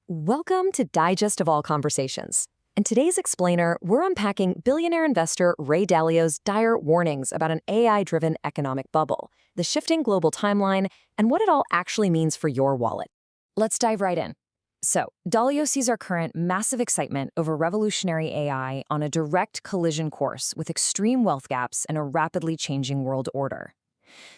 Welcome to Digest of All Conversations. In today's explainer, we're unpacking billionaire investor Ray Dalio's dire warnings about an AI-driven economic bubble, the shifting global timeline, and what it all actually means for your wallet. Let's dive right in. So, Dalio sees our current massive excitement over revolutionary AI on a direct collision course with extreme wealth gaps and a rapidly changing world order.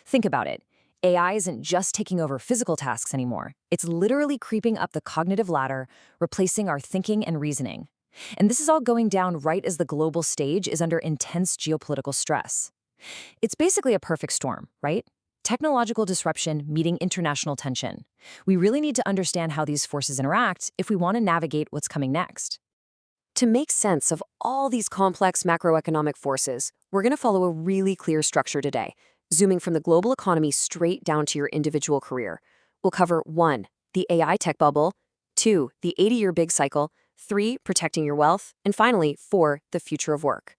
Think about it. AI isn't just taking over physical tasks anymore. It's literally creeping up the cognitive ladder, replacing our thinking and reasoning. And this is all going down right as the global stage is under intense geopolitical stress. It's basically a perfect storm, right? Technological disruption meeting international tension. We really need to understand how these forces interact if we want to navigate what's coming next. To make sense of all these complex macroeconomic forces, we're going to follow a really clear structure today, zooming from the global economy straight down to your individual career. We'll cover 1, the AI tech bubble, 2, the 80-year big cycle, 3, protecting your wealth, and finally, 4, the future of work.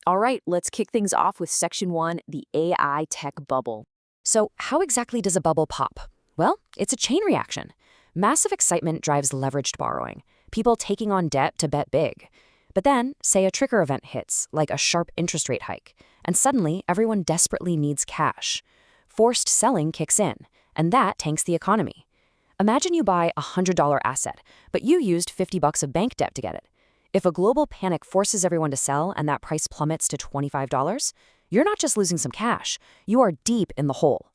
All right, let's kick things off with Section 1, the AI tech bubble. So how exactly does a bubble pop? Well, it's a chain reaction. Massive excitement drives leveraged borrowing, people taking on debt to bet big. But then, say a trigger event hits, like a sharp interest rate hike, and suddenly everyone desperately needs cash. Forced selling kicks in, and that tanks the economy. Imagine you buy a $100 asset, but you used $50 of bank debt to get it. If a global panic forces everyone to sell and that price plummets to $25, you're not just losing some cash, you are deep in the hole.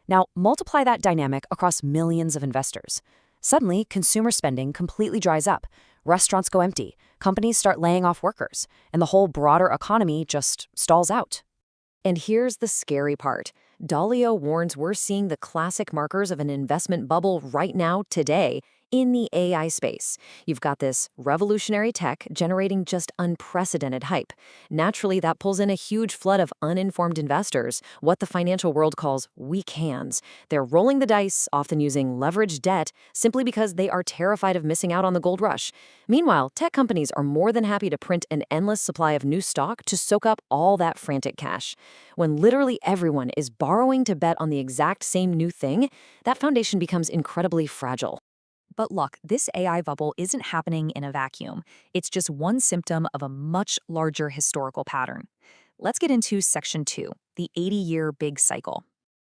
Now, multiply that dynamic across millions of investors. Suddenly, consumer spending completely dries up, restaurants go empty, companies start laying off workers, and the whole broader economy just stalls out. And here's the scary part. Dalio warns we're seeing the classic markers of an investment bubble right now, today, in the AI space. You've got this revolutionary tech generating just unprecedented hype. Naturally, that pulls in a huge flood of uninformed investors, what the financial world calls weak hands. They're rolling the dice, often using leveraged debt, simply because they are terrified of missing out on the gold rush. Meanwhile, tech companies are more than happy to print an endless supply of new stock to soak up all that frantic cash. When literally everyone is borrowing to bet on the exact same new thing, that foundation becomes incredibly fragile. But look, this AI bubble isn't happening in a vacuum. It's just one symptom of a much larger historical pattern. Let's get into Section 2, the 80-year big cycle.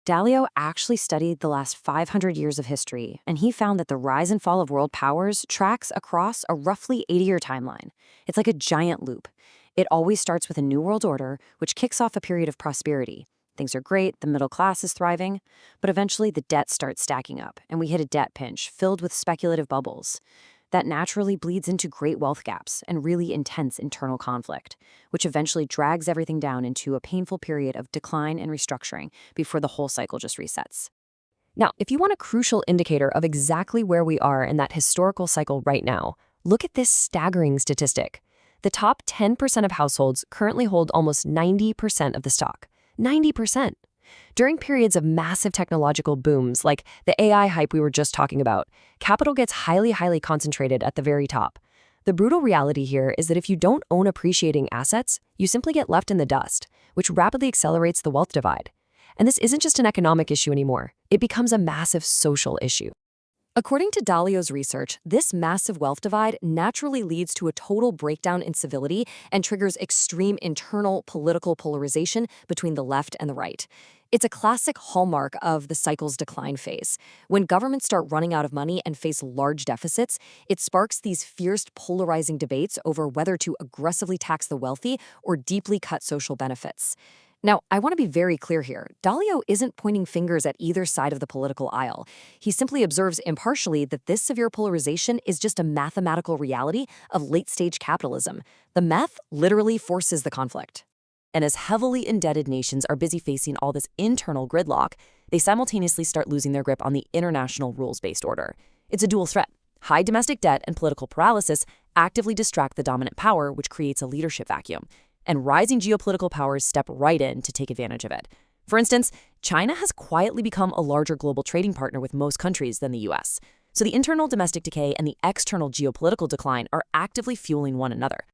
Dalio actually studied the last 500 years of history, and he found that the rise and fall of world powers tracks across a roughly 80-year timeline. It's like a giant loop. It always starts with a new world order, which kicks off a period of prosperity. Things are great, the middle class is thriving, but eventually the debt starts stacking up, and we hit a debt pinch filled with speculative bubbles. That naturally bleeds into great wealth gaps and really intense internal conflict, which eventually drags everything down into a painful period of decline and restructuring before the whole cycle just resets. Now, if you want a crucial indicator of exactly where we are in that historical cycle right now, look at this staggering statistic. The top 10% of households currently hold almost 90% of the stock. 90%. During periods of massive technological booms, like the AI hype we were just talking about, capital gets highly concentrated at the very top. The brutal reality here is that if you don't own appreciating assets, you simply get left in the dust, which rapidly accelerates the wealth divide. And this isn't just an economic issue anymore. It becomes a massive social issue. According to Dalio's research, this massive wealth divide naturally leads to a total breakdown in civility and triggers extreme internal political polarization between the left and the right. It's a classic hallmark of the cycle's decline phase. When governments start running out of money and face large deficits, it sparks these fierce, polarizing debates over whether to aggressively tax the wealthy or deeply cut social benefits. Now, I want to be very clear here. Dalio isn't pointing fingers at either side of the political aisle. He simply observes impartially that this severe polarization is just a mathematical reality of late-stage capitalism. The math literally forces the conflict. And as heavily indebted nations are busy facing all this internal gridlock, they simultaneously start losing their grip on the international rules-based order. It's a dual threat. High domestic debt and political paralysis actively distract the dominant power, which creates a leadership vacuum. And rising geopolitical powers step right in to take advantage of it. For instance, China has quietly become a larger global trading partner with most countries than the US. So the internal domestic decay and the external geopolitical decline are actively fueling one another.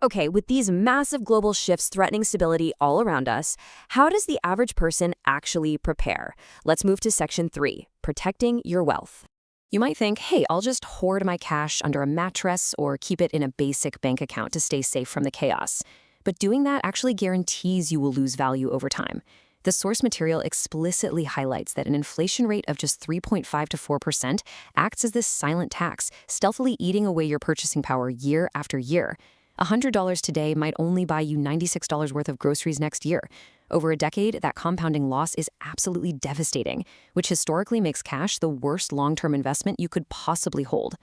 Okay, with these massive global shifts threatening stability all around us, how does the average person actually prepare? Let's move to Section 3, protecting your wealth. You might think, hey, I'll just hoard my cash under a mattress or keep it in a basic bank account to stay safe from the chaos. But doing that actually guarantees you will lose value over time. The source material explicitly highlights that an inflation rate of just 3.5 to 4% acts as this silent tax, stealthily eating away your purchasing power year after year. $100 today might only buy you $96 worth of groceries next year. Over a decade, that compounding loss is absolutely devastating, which historically makes cash the worst long-term investment you could possibly hold.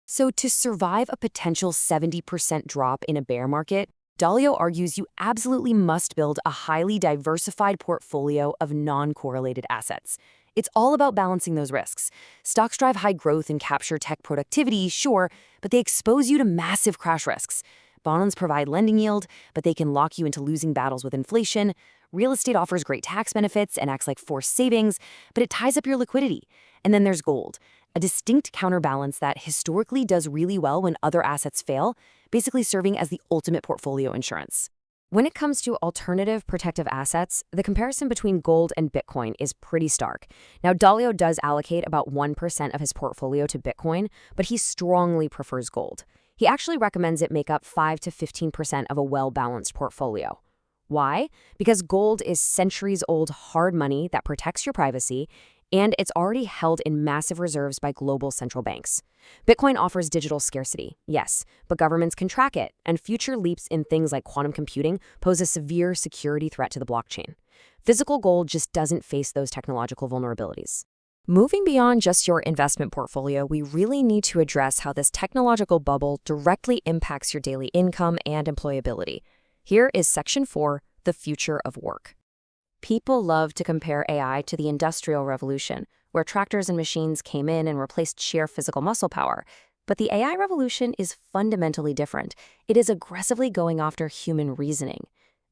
So to survive a potential 70% drop in a bear market, Dalio argues you absolutely must build a highly diversified portfolio of non-correlated assets. It's all about balancing those risks. Stocks drive high growth and capture tech productivity, sure, but they expose you to massive crash risks. Bonds provide lending yield, but they can lock you into losing battles with inflation. Real estate offers great tax benefits and acts like forced savings, but it ties up your liquidity. And then there's gold, a distinct counterbalance that historically does really well when other assets fail, basically serving as the ultimate portfolio insurance. When it comes to alternative protective assets, the comparison between gold and Bitcoin is pretty stark. Now, Dalio does allocate about 1% of his portfolio to Bitcoin, but he strongly prefers gold. He actually recommends it make up 5 to 15% of a well-balanced portfolio. Why? Because gold is centuries-old hard money that protects your privacy, and it's already held in massive reserves by global central banks. Bitcoin offers digital scarcity, yes, but governments can track it, and future leaps in things like quantum computing pose a severe security threat to the blockchain. Physical gold just doesn't face those technological vulnerabilities. Moving beyond just your investment portfolio, we really need to address how this technological bubble directly impacts your daily income and employability. Here is Section 4, the future of work. People love to compare AI to the Industrial Revolution, where tractors and machines came in and replaced sheer physical muscle power. But the AI revolution is fundamentally different. It is aggressively going after human reasoning.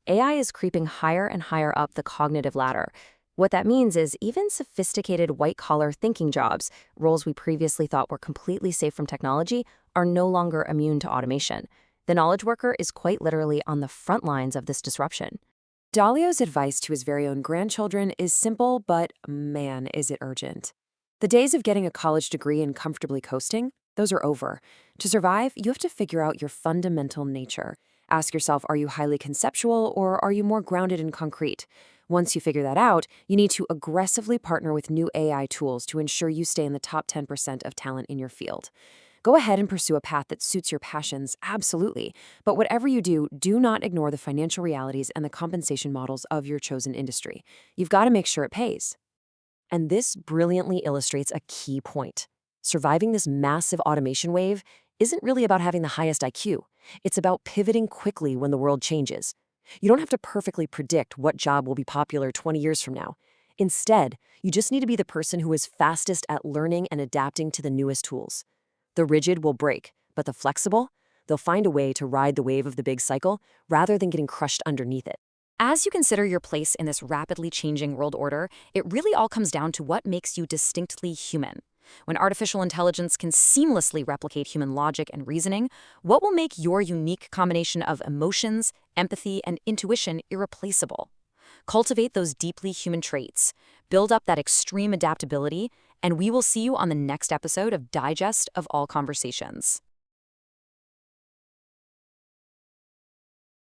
AI is creeping higher and higher up the cognitive ladder. What that means is even sophisticated white-collar thinking jobs, roles we previously thought were completely safe from technology, are no longer immune to automation. The knowledge worker is quite literally on the front lines of this disruption. Dalio's advice to his very own grandchildren is simple, but man, is it urgent. The days of getting a college degree and comfortably coasting, those are over. To survive, you have to figure out your fundamental nature. Ask yourself, are you highly conceptual or are you more grounded and concrete? Once you figure that out, you need to aggressively partner with new AI tools to ensure you stay in the top 10% of talent in your field. Go ahead and pursue a path that suits your passions, absolutely. But whatever you do, do not ignore the financial realities and the compensation models of your chosen industry. You've got to make sure it pays. And this brilliantly illustrates a key point. Surviving this massive automation wave isn't really about having the highest IQ. It's about pivoting quickly when the world changes. You don't have to perfectly predict what job will be popular 20 years from now. Instead, you just need to be the person who is fastest at learning and adapting to the newest tools. The rigid will break, but the flexible, they'll find a way to ride the wave of the big cycle rather than getting crushed underneath it. As you consider your place in this rapidly changing world order, it really all comes down to what makes you distinctly human. When artificial intelligence can seamlessly replicate human logic and reasoning, what will make your unique combination of emotions, empathy, and intuition irreplaceable? Cultivate those deeply human traits, build up that extreme adaptability, and we will see you on the next episode of Digest of All Conversations.